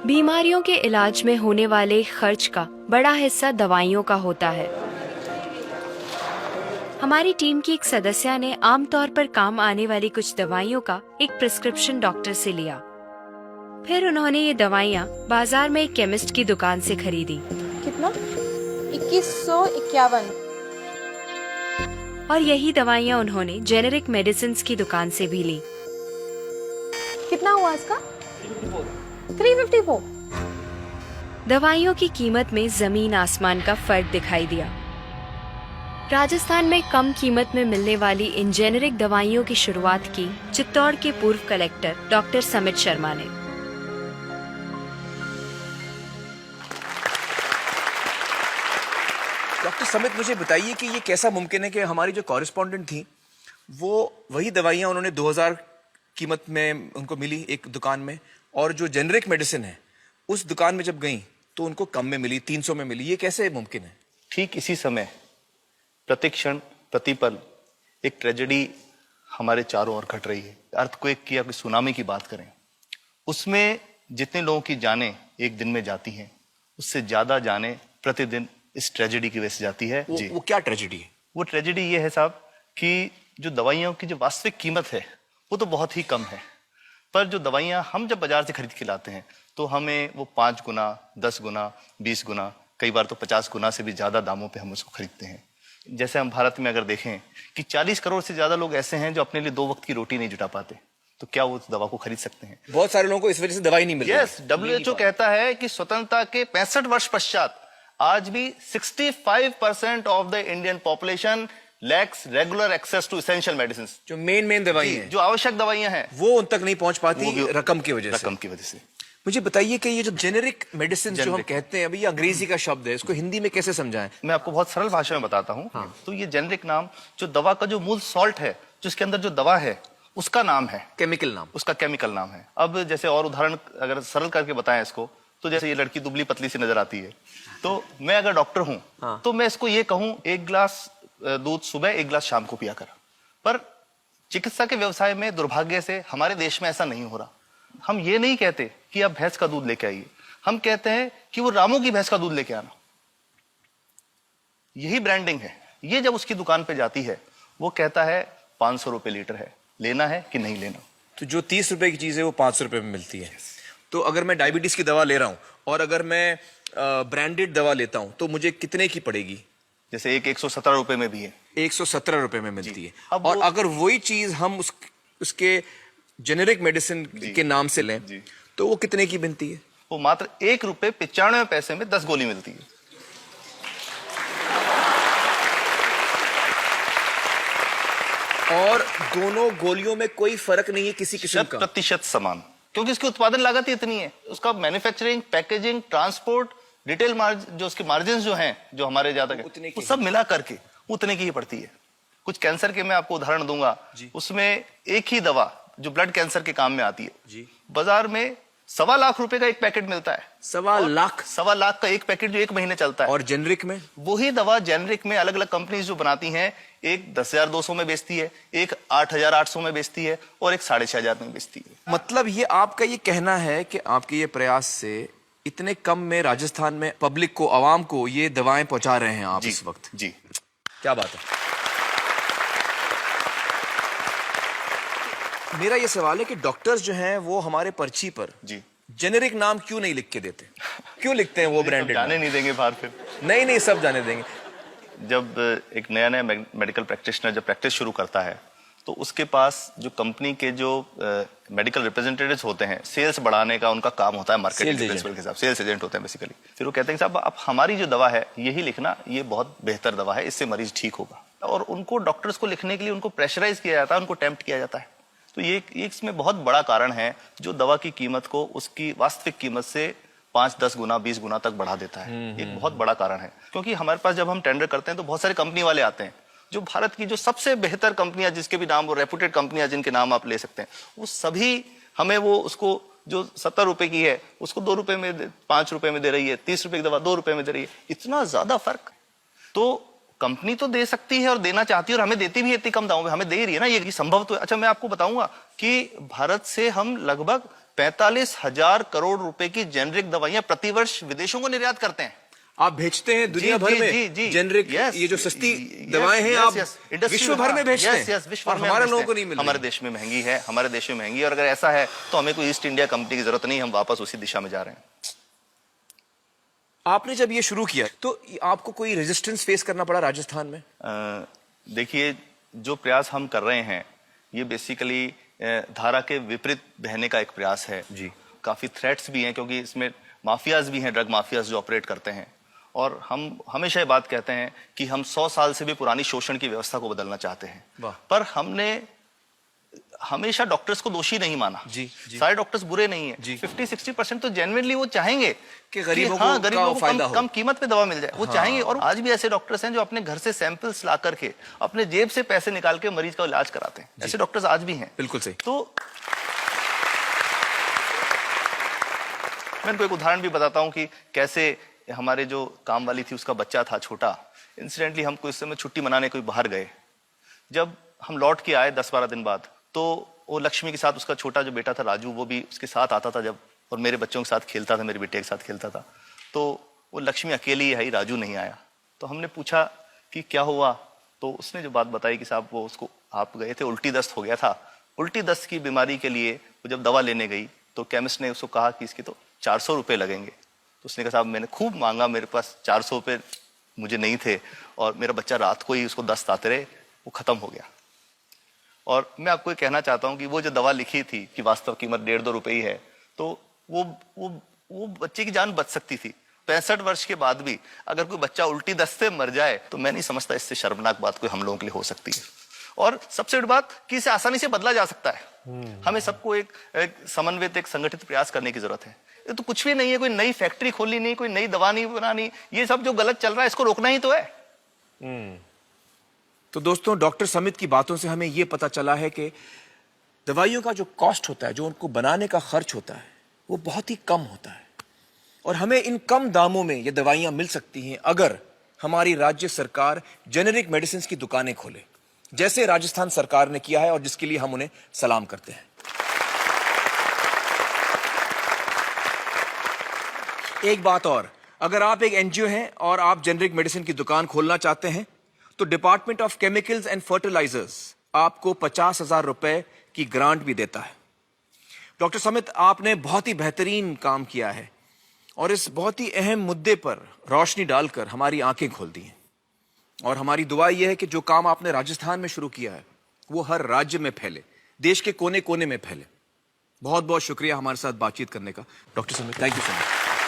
बीमारियों के इलाज में होने वाले खर्च का बड़ा हिस्सा दवाइयों का होता है। हमारी टीम की एक सदस्य ने आमतौर पर काम आने वाली कुछ दवाइयों का एक प्रिस्क्रिप्शन डॉक्टर से लिया। फिर उन्होंने ये दवाइयाँ बाजार में एक केमिस्ट की दुकान से खरीदी। कितना? 2151। और यही दवाइयाँ उन्होंने जेनेरिक मेडिसिन की दुकान से भी ली। कितना हुआ इसका? 354। दवाइयों की कीमत में जमीन आसमान का फर्क दिखाई दिया। राजस्थान में कम कीमत में मिलने वाली इन जेनेरिक दवाइयों की शुरुआत की चित्तौड़ के पूर्व कलेक्टर डॉक्टर समित शर्मा ने। डॉक्टर समित, मुझे बताइए कि ये कैसा मुमकिन है कि हमारी जो कॉरेस्पॉन्डेंट थी वो वही दवाइयाँ उन्होंने 2000 कीमत में उनको मिली एक दुकान में, और जो जेनेरिक मेडिसिन है उस दुकान में जब गई तो उनको कम में मिली, 300 में मिली। ये कैसे मुमकिन है? ठीक इसी समय प्रति क्षण प्रति पल एक ट्रेजेडी हमारे चारों ओर घट रही है। अर्थक्वेक की या कोई सुनामी की बात करें, उसमें जितने लोगों की जानें एक दिन में जाती हैं, उससे ज्यादा जानें प्रतिदिन इस ट्रेजेडी की वजह से जाती है। वो क्या ट्रेजेडी है? वो ट्रेजेडी ये है साहब कि जो दवाइयों की जो वास्तविक कीमत है वो तो बहुत ही कम है, पर जो दवाइयाँ हम जब बाजार से खरीद के लाते हैं तो हमें वो 5 गुना, 10 गुना, 20 गुना, कई बार तो 50 गुना से भी ज्यादा दामों पे हम उसको खरीदते हैं। जैसे हम भारत में अगर देखें कि 40 करोड़ से ज्यादा लोग ऐसे हैं जो अपने लिए 2 वक्त की रोटी नहीं जुटा पाते, तो क्या वो उस दवा को खरीद सकते हैं? बहुत सारे लोगों को इस वजह से दवाई नहीं मिल रही। यस, WHO कहता है कि स्वतंत्रता के 65 वर्ष पश्चात आज भी 65% of the Indian population lacks regular access to essential medicine. जो मेन दवाई हैं, जो आवश्यक दवाइयां हैं, वो उन तक नहीं पहुंच पाती रकम की वजह से। मुझे बताइए कि ये जो जेनेरिक मेडिसिन जो हम कहते हैं, अभी ये अंग्रेजी का शब्द है, इसको हिंदी में कैसे समझाएं? मैं आपको बहुत सरल भाषा में बताता हूँ। हाँ। तो ये जेनेरिक नाम जो दवा का जो मूल सॉल्ट है, जो इसके अंदर जो दवा है उसका नाम है, केमिकल नाम, उसका केमिकल नाम है। अब जैसे और उदाहरण अगर सरल करके बताएं इसको, तो जैसे ये लड़की दुबली पतली सी नजर आती है, तो मैं अगर डॉक्टर हूं हाँ। तो मैं इसको ये कहूं 1 गिलास दूध सुबह 1 गिलास शाम को पिया कर। पर चिकित्सा के व्यवसाय में दुर्भाग्य से हमारे देश में ऐसा नहीं हो रहा। हम ये नहीं कहते कि आप भैंस का दूध लेके आइए, हम कहते हैं कि वो रामू की भैंस का दूध लेके आना। यही ब्रांडिंग है। ये जब उसकी दुकान पे जाती है, वो कहता है 500 रुपए लीटर है, लेना है कि नहीं लेना। तो जो 30 रुपए की चीज है वो 500 रुपए में मिलती है। तो अगर मैं डायबिटीज की दवा ले रहा हूं और अगर मैं ब्रांडेड दवा लेता हूं तो मुझे कितने की पड़ेगी? जैसे एक 117 रुपए में भी है, 117 रुपए में मिलती है। अब और अगर वही चीज हम उसके जेनेरिक मेडिसिन के नाम से लें तो वो कितने की बनती है? वो मात्र 1 रुपए 95 पैसे में 10 गोली मिलती है। और दोनों गोलियों में कोई फर्क नहीं है किसी किस्म का? 100% समान, क्योंकि इसकी उत्पादन लागत ही इतनी है। उसका मैन्युफैक्चरिंग, पैकेजिंग, ट्रांसपोर्ट, रिटेल जो उसके मार्जिन जो हैं, जो हमारे ज्यादा वो सब मिला करके उतने की ही पड़ती है। कुछ कैंसर के मैं आपको उदाहरण दूंगा, उसमें एक ही दवा जो ब्लड कैंसर के काम में आती है, बाजार में 1.25 लाख रुपए का एक पैकेट मिलता है। 1.25 लाख का एक पैकेट जो 1 महीने चलता है। और जेनरिक में वही दवा जेनरिक में अलग अलग कंपनीज जो बनाती हैं, एक 10,200 में बेचती है, एक 8,800 में बेचती है और एक 6,500 में बेचती है। मतलब ये आपका ये कहना है कि आपके ये प्रयास से इतने कम में राजस्थान में पब्लिक को, आवाम को ये दवाएं पहुंचा रहे हैं आप इस वक्त? जी, क्या बात है। मेरा ये सवाल है कि डॉक्टर्स जो हैं वो हमारे पर्ची पर जेनेरिक नाम क्यों नहीं लिख के देते? क्यों लिखते हैं वो ब्रांडेड? जाने नहीं देंगे बाहर फिर? नहीं, सब जाने देंगे। जब एक नया मेडिकल प्रैक्टिशनर जब प्रैक्टिस शुरू करता है, तो उसके पास जो कंपनी के जो मेडिकल रिप्रेजेंटेटिव्स होते हैं, सेल्स बढ़ाने का उनका काम होता है, मार्केटिंग प्रिंसिपल के हिसाब से सेल्स एजेंट होते हैं बेसिकली। फिर वो कहते हैं साहब आप हमारी जो दवा है यही लिखना, ये बहुत बेहतर दवा है, इससे मरीज ठीक होगा। और उनको डॉक्टर्स को लिखने के लिए उनको प्रेशराइज किया जाता है, उनको टेम्प्ट किया जाता है। तो ये इसमें बहुत बड़ा कारण है जो दवा की कीमत को उसकी वास्तविक कीमत से 5, 10 गुना, 20 गुना तक बढ़ा देता है। एक बहुत बड़ा कारण है, क्योंकि हमारे पास जब हम टेंडर करते हैं तो बहुत सारे कंपनी वाले आते हैं, जो भारत की जो सबसे बेहतर कंपनियां, जिसके भी नाम, वो रेपुटेड कंपनियां जिनके नाम आप ले सकते हैं, वो सभी हमें वो उसको जो 70 रुपए की है उसको 2 रुपए में, 5 रुपए में दे रही है, 30 रुपए की दवा 2 रुपए में दे रही है। इतना ज्यादा फर्क। तो कंपनी तो दे सकती है और देना चाहती है और हमें देती भी है इतनी कम दामों में, हमें दे ही रही है ना, ये संभव तो है। अच्छा, मैं आपको बताऊंगा कि भारत से हम लगभग 45,000 करोड़ रुपए की जेनरिक दवाइयां प्रतिवर्ष विदेशों को निर्यात करते हैं। आप भेजते हैं दुनिया भर में जेनरिक, ये जो सस्ती दवाएं हैं आप विश्व भर में भेजते हैं, और हमारे लोगों को नहीं मिल रही। हमारे देश में महंगी है, हमारे देश में महंगी है, और अगर ऐसा है तो हमें कोई ईस्ट इंडिया कंपनी की जरूरत नहीं, हम वापस उसी दिशा में जा रहे हैं। आपने जब ये शुरू किया तो आपको कोई रेजिस्टेंस फेस करना पड़ा राजस्थान में? देखिए, जो प्रयास हम कर रहे हैं ये बेसिकली धारा के विपरीत बहने का एक प्रयास है जी। काफी थ्रेट्स भी हैं, क्योंकि इसमें माफियाज भी हैं, ड्रग माफियाज जो ऑपरेट करते हैं, और हम हमेशा ये बात कहते हैं कि हम 100 साल से भी पुरानी शोषण की व्यवस्था को बदलना चाहते हैं, पर हमने हमेशा डॉक्टर्स को दोषी नहीं माना। जी। सारे डॉक्टर्स बुरे नहीं है, 50-60% तो जेन्युइनली वो चाहेंगे कि गरीबों को कम कीमत पे दवा मिल जाए, वो चाहेंगे। और आज भी ऐसे डॉक्टर्स हैं जो अपने घर से सैंपल्स ला करके अपने जेब से पैसे निकाल के मरीज का इलाज कराते हैं, ऐसे डॉक्टर्स आज भी हैं। बिल्कुल सही। तो मैं इनको एक उदाहरण भी बताता हूं कि कैसे हमारे जो काम वाली थी उसका बच्चा था छोटा, इंसिडेंटली हम कोई समय छुट्टी मनाने कोई बाहर गए, जब हम लौट के आए 10-12 दिन बाद, तो वो लक्ष्मी के साथ उसका छोटा जो बेटा था राजू, वो भी उसके साथ आता था जब, और मेरे बच्चों के साथ खेलता था, मेरे बेटे के साथ खेलता था। तो वो लक्ष्मी अकेली आई, राजू नहीं आया। तो हमने पूछा कि क्या हुआ, तो उसने जो बात बताई कि साहब वो उसको, आप गए थे, उल्टी दस्त हो गया था। उल्टी दस्त की बीमारी के लिए वो जब दवा लेने गई तो केमिस्ट ने उसको कहा कि इसके तो 400 रुपये लगेंगे। तो उसने कहा साहब मैंने खूब मांगा, मेरे पास 400 रुपये मुझे नहीं थे, और मेरा बच्चा रात को ही उसको दस्त आते रहे, वो खत्म हो गया। और मैं आपको ये कहना चाहता हूं कि वो जो दवा लिखी थी कि वास्तव कीमत 1.5-2 रुपए ही है, तो वो बच्चे की जान बच सकती थी। 65 वर्ष के बाद भी अगर कोई बच्चा उल्टी दस्त से मर जाए तो मैं नहीं समझता इससे शर्मनाक बात कोई हम लोगों के लिए हो सकती है। और सबसे बड़ी बात कि इसे आसानी से बदला जा सकता है। हमें सबको एक समन्वित, एक संगठित प्रयास करने की जरूरत है। ये तो कुछ भी नहीं है, कोई नई फैक्ट्री खोलनी नहीं, कोई नई दवा नहीं बनानी, ये सब जो गलत चल रहा है इसको रोकना ही तो है। तो दोस्तों, डॉक्टर समित की बातों से हमें यह पता चला है कि दवाइयों का जो कॉस्ट होता है, जो उनको बनाने का खर्च होता है, वो बहुत ही कम होता है, और हमें इन कम दामों में ये दवाइयां मिल सकती हैं अगर हमारी राज्य सरकार जेनेरिक मेडिसिन की दुकानें खोले, जैसे राजस्थान सरकार ने किया है, और जिसके लिए हम उन्हें सलाम करते हैं। एक बात और, अगर आप एक एनजीओ हैं और आप जेनेरिक मेडिसिन की दुकान खोलना चाहते हैं तो department of chemicals and fertilisers आपको 50,000 रुपए की ग्रांट भी देता है। डॉक्टर समित, आपने बहुत ही बेहतरीन काम किया है और इस बहुत ही अहम मुद्दे पर रोशनी डालकर हमारी आंखें खोल दी हैं, और हमारी दुआ यह है कि जो काम आपने राजस्थान में शुरू किया है वो हर राज्य में फैले, देश के कोने कोने में फैले। बहुत बहुत शुक्रिया हमारे साथ बातचीत करने का doctor Samit, thank you so much.